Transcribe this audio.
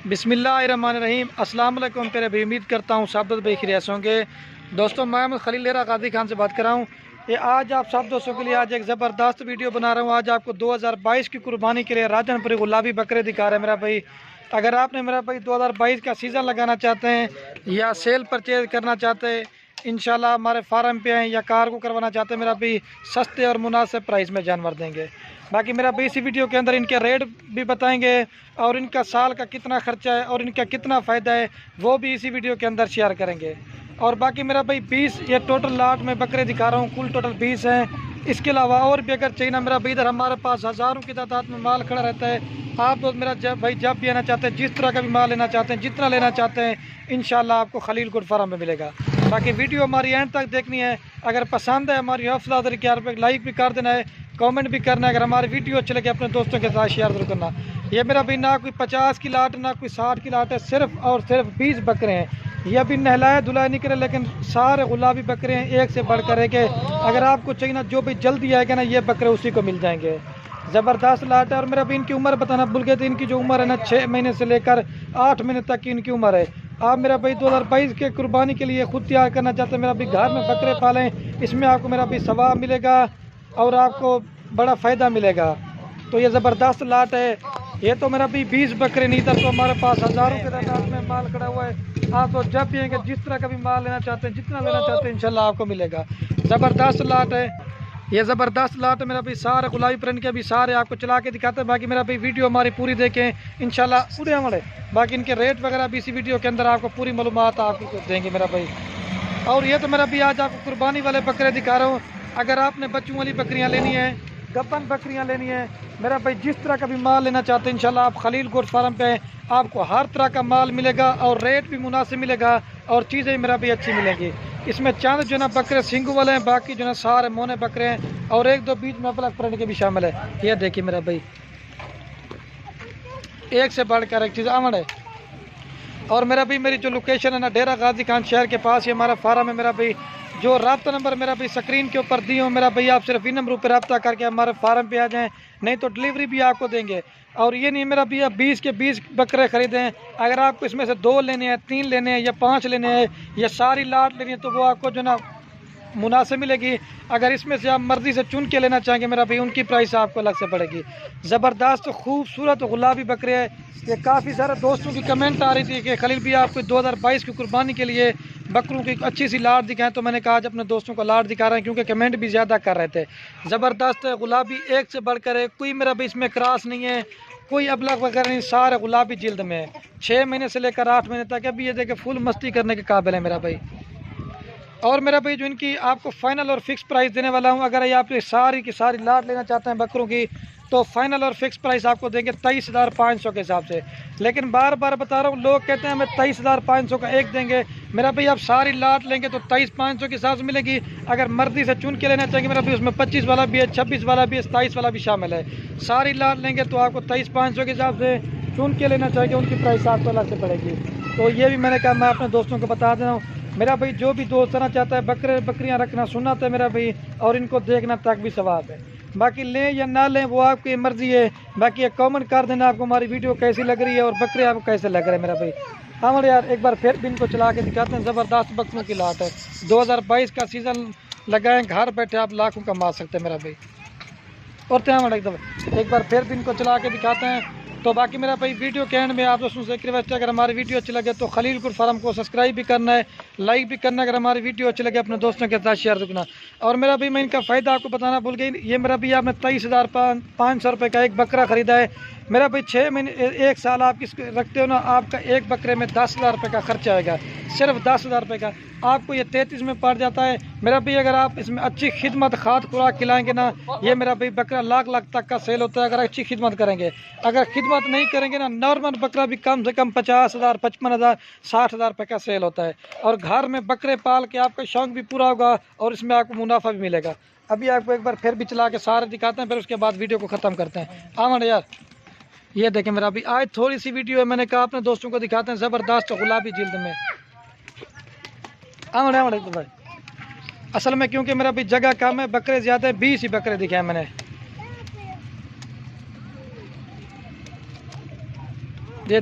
बिस्मिल्लाहिर्रहमानिर्रहीम। अस्सलाम वालेकुम प्यारे भाई, उम्मीद करता हूँ सब दोस्त भाई खैरियत से होंगे। दोस्तों मैं खलील लेरा गाजी खान से बात कर रहा हूँ। ये आज आप सब दोस्तों के लिए आज एक ज़बरदस्त वीडियो बना रहा हूँ। आज आपको 2022 की कुर्बानी के लिए राजनपुरी गुलाबी बकरे दिखा रहे हैं मेरा भाई। अगर आपने मेरा भाई 2022 का सीज़न लगाना चाहते हैं या सेल परचेज करना चाहते हैं, इंशाल्लाह हमारे फार्म पे हैं या कार को करवाना चाहते हैं, मेरा भाई सस्ते और मुनासिब प्राइस में जानवर देंगे। बाकी मेरा भाई इसी वीडियो के अंदर इनके रेट भी बताएंगे और इनका साल का कितना खर्चा है और इनका कितना फ़ायदा है वो भी इसी वीडियो के अंदर शेयर करेंगे। और बाकी मेरा भाई 20 ये टोटल लाट में बकरे दिखा रहा हूँ, कुल टोटल 20 हैं। इसके अलावा और भी अगर चाहिए ना मेरा भाई, इधर हमारे पास हज़ारों की तादाद में माल खड़ा रहता है। आप तो मेरा जब भी आना चाहते हैं, जिस तरह का भी माल लेना चाहते हैं, जितना लेना चाहते हैं, इंशाल्लाह आपको खलील गुड फार्म में मिलेगा। बाकी वीडियो हमारी एंड तक देखनी है। अगर पसंद है हमारी हौसला तरीके पर लाइक भी कर देना है, कमेंट भी करना है। अगर हमारी वीडियो अच्छी लगे अपने दोस्तों के साथ शेयर जरूर करना। ये मेरा भाई ना कोई 50 की लाट ना कोई 60 की लाट है, सिर्फ और सिर्फ 20 बकरे हैं। ये अभी नहलाए धुलाए निकले, लेकिन सारे गुलाबी बकरे हैं, एक से बढ़कर एक है। अगर आपको चाहिए ना जो भी जल्दी आएगा ना, ये बकरे उसी को मिल जाएंगे। ज़बरदस्त लाट है। और मेरा भी इनकी उम्र बताना भूल गए थे। इनकी जो उम्र है ना 6 महीने से लेकर 8 महीने तक की इनकी उम्र है। आप मेरा भाई 2022 के कुर्बानी के लिए खुद तैयार करना चाहते हैं, मेरा भी घर में बकरे पालें, इसमें आपको मेरा भी सवाब मिलेगा और आपको बड़ा फ़ायदा मिलेगा। तो ये ज़बरदस्त लाट है। ये तो मेरा भी 20 बकरे नहीं था, तो हमारे पास हज़ारों के तादाद में माल खड़ा हुआ है। आप तो जब भी आएंगे, जिस तरह का भी माल लेना चाहते हैं, जितना लेना चाहते हैं, इंशाल्लाह आपको मिलेगा। ज़बरदस्त लाट है ये, ज़बरदस्त लाट है मेरा भाई। सारे गुलाबी प्रिंट के भी सारे आपको चला के दिखाते हैं। बाकी मेरा भाई वीडियो हमारी पूरी देखें, इंशाल्लाह पूरे हमारे बाकी इनके रेट वगैरह भी इसी वीडियो के अंदर आपको पूरी मालूमात आपको देंगे मेरा भाई। और ये तो मेरा भी आज आपको कुर्बानी वाले बकरे दिखा रहा हूँ। अगर आपने बच्चों वाली बकरियाँ लेनी है, गब्बन बकरियाँ लेनी है, मेरा भाई जिस तरह का भी माल लेना चाहते हैं, इंशाल्लाह आप खलील गोट फार्म पे आपको हर तरह का माल मिलेगा और रेट भी मुनासिब मिलेगा और चीज़ें मेरा भी अच्छी मिलेंगी। इसमें चंद जो ना बकरे सिंगू वाले हैं, बाकी जो ना सारे मोने बकरे हैं और एक दो बीच में अपलग प्रिंट के भी शामिल है। ये देखिए मेरा भाई, एक से बढ़कर एक चीज़ आमड़ है। और मेरा भी मेरी जो लोकेशन है ना, डेरा गाजी खान शहर के पास ही हमारा फार्म है मेरा भाई। जो रब्ता नंबर मेरा भाई स्क्रीन के ऊपर दी हूँ मेरा भाई, आप सिर्फ इन नंबर पर रब्ता करके हमारे फार्म पे आ जाएं, नहीं तो डिलीवरी भी आपको देंगे। और ये नहीं मेरा भैया 20 के 20 बकरे खरीदें। अगर आपको इसमें से 2 लेने हैं, 3 लेने हैं या 5 लेने हैं या सारी लाट लेनी है, तो वो आपको जो ना मुनासिब मिलेगी। अगर इसमें से आप मर्ज़ी से चुन के लेना चाहेंगे मेरा भाई, उनकी प्राइस आपको अलग से पड़ेगी। ज़बरदस्त खूबसूरत गुलाबी बकरे है। ये काफ़ी सारे दोस्तों की कमेंट आ रही थी कि खलील भी आपको 2022 की कुर्बानी के लिए बकरों की अच्छी सी लाट दिखाएं, तो मैंने कहा आज अपने दोस्तों को लाट दिखा रहे हैं, क्योंकि कमेंट भी ज़्यादा कर रहे थे। ज़बरदस्त गुलाबी एक से बढ़कर है, कोई मेरा भी इसमें क्रॉस नहीं है, कोई अबलग वगैरह नहीं, सारे गुलाबी जिल्द में है। 6 महीने से लेकर 8 महीने तक अभी ये देखे फुल मस्ती करने के काबिल है मेरा भाई। और मेरा भाई जो इनकी आपको फाइनल और फिक्स प्राइस देने वाला हूँ, अगर ये आप सारी की सारी लाट लेना चाहते हैं बकरों की, तो फाइनल और फिक्स प्राइस आपको देंगे 23,500 के हिसाब से। लेकिन बार बार बता रहा हूँ, लोग कहते हैं हमें 23,500 का एक देंगे। मेरा भाई आप सारी लाट लेंगे तो 23,500 के हिसाब से मिलेगी। अगर मर्जी से चुन के लेना चाहेंगे मेरा भाई, उसमें 25 वाला भी है, 26 वाला भी है, 27 वाला भी शामिल है। सारी लाट लेंगे तो आपको 23,500 के हिसाब से, चुन के लेना चाहेंगे उनकी प्राइस आपको अलग से पड़ेगी। तो ये भी मैंने कहा मैं अपने दोस्तों को बता दे रहा हूँ। मेरा भाई जो भी दोस्त रहना चाहता है, बकरे बकरियां रखना सुन्नत है मेरा भाई, और इनको देखना तक भी सवाब है। बाकी लें या ना लें वो आपकी मर्ज़ी है। बाकी एक कमेंट कर देना आपको हमारी वीडियो कैसी लग रही है और बकरे आपको कैसे लग रहे हैं मेरा भाई। हमारे यार एक बार फिर भी इनको चला के दिखाते हैं। ज़बरदस्त बकरों की लाट है, 2022 का सीज़न लगाएं, घर बैठे आप लाखों कमा सकते हैं मेरा भाई। और एकदम एक बार फिर भी इनको चला के दिखाते हैं। तो बाकी मेरा भाई वीडियो के एंड में आप दोस्तों से एक रिक्वेस्ट है, अगर हमारी वीडियो अच्छी लगे तो खलील गुड फार्म को सब्सक्राइब भी करना है, लाइक भी करना है। अगर हमारी वीडियो अच्छी लगे अपने दोस्तों के साथ शेयर करना। और मेरा भाई मैं इनका फ़ायदा आपको बताना भूल गई। ये मेरा भी आपने 23,500 रुपये का एक बकरा ख़रीदा है मेरा भाई। 6 महीने 1 साल आप किस रखते हो ना, आपका एक बकरे में 10,000 रुपये का खर्चा आएगा, सिर्फ 10,000 रुपये का। आपको ये 33 में पड़ जाता है मेरा भाई। अगर आप इसमें अच्छी खिदमत खाद खुराक खिलाएंगे ना, ये मेरा भाई बकरा लाख लाख तक का सेल होता है, अगर अच्छी खिदमत करेंगे। अगर खिदमत नहीं करेंगे ना, नॉर्मल बकरा भी कम से कम 50,000, 55,000, 60,000 रुपये का सेल होता है। और घर में बकरे पाल के आपका शौक भी पूरा होगा और इसमें आपको मुनाफा भी मिलेगा। अभी आपको एक बार फिर भी चला के सारे दिखाते हैं, फिर उसके बाद वीडियो को ख़त्म करते हैं। आमन यार ये देखें मेरा अभी आज थोड़ी सी वीडियो है, मैंने कहा अपने दोस्तों को दिखाते हैं। ज़बरदस्त गुलाबी जिल्द में आमन तो भाई, असल में क्योंकि मेरा भी जगह कम है, बकरे ज़्यादा है, 20 ही बकरे दिखाए मैंने। दे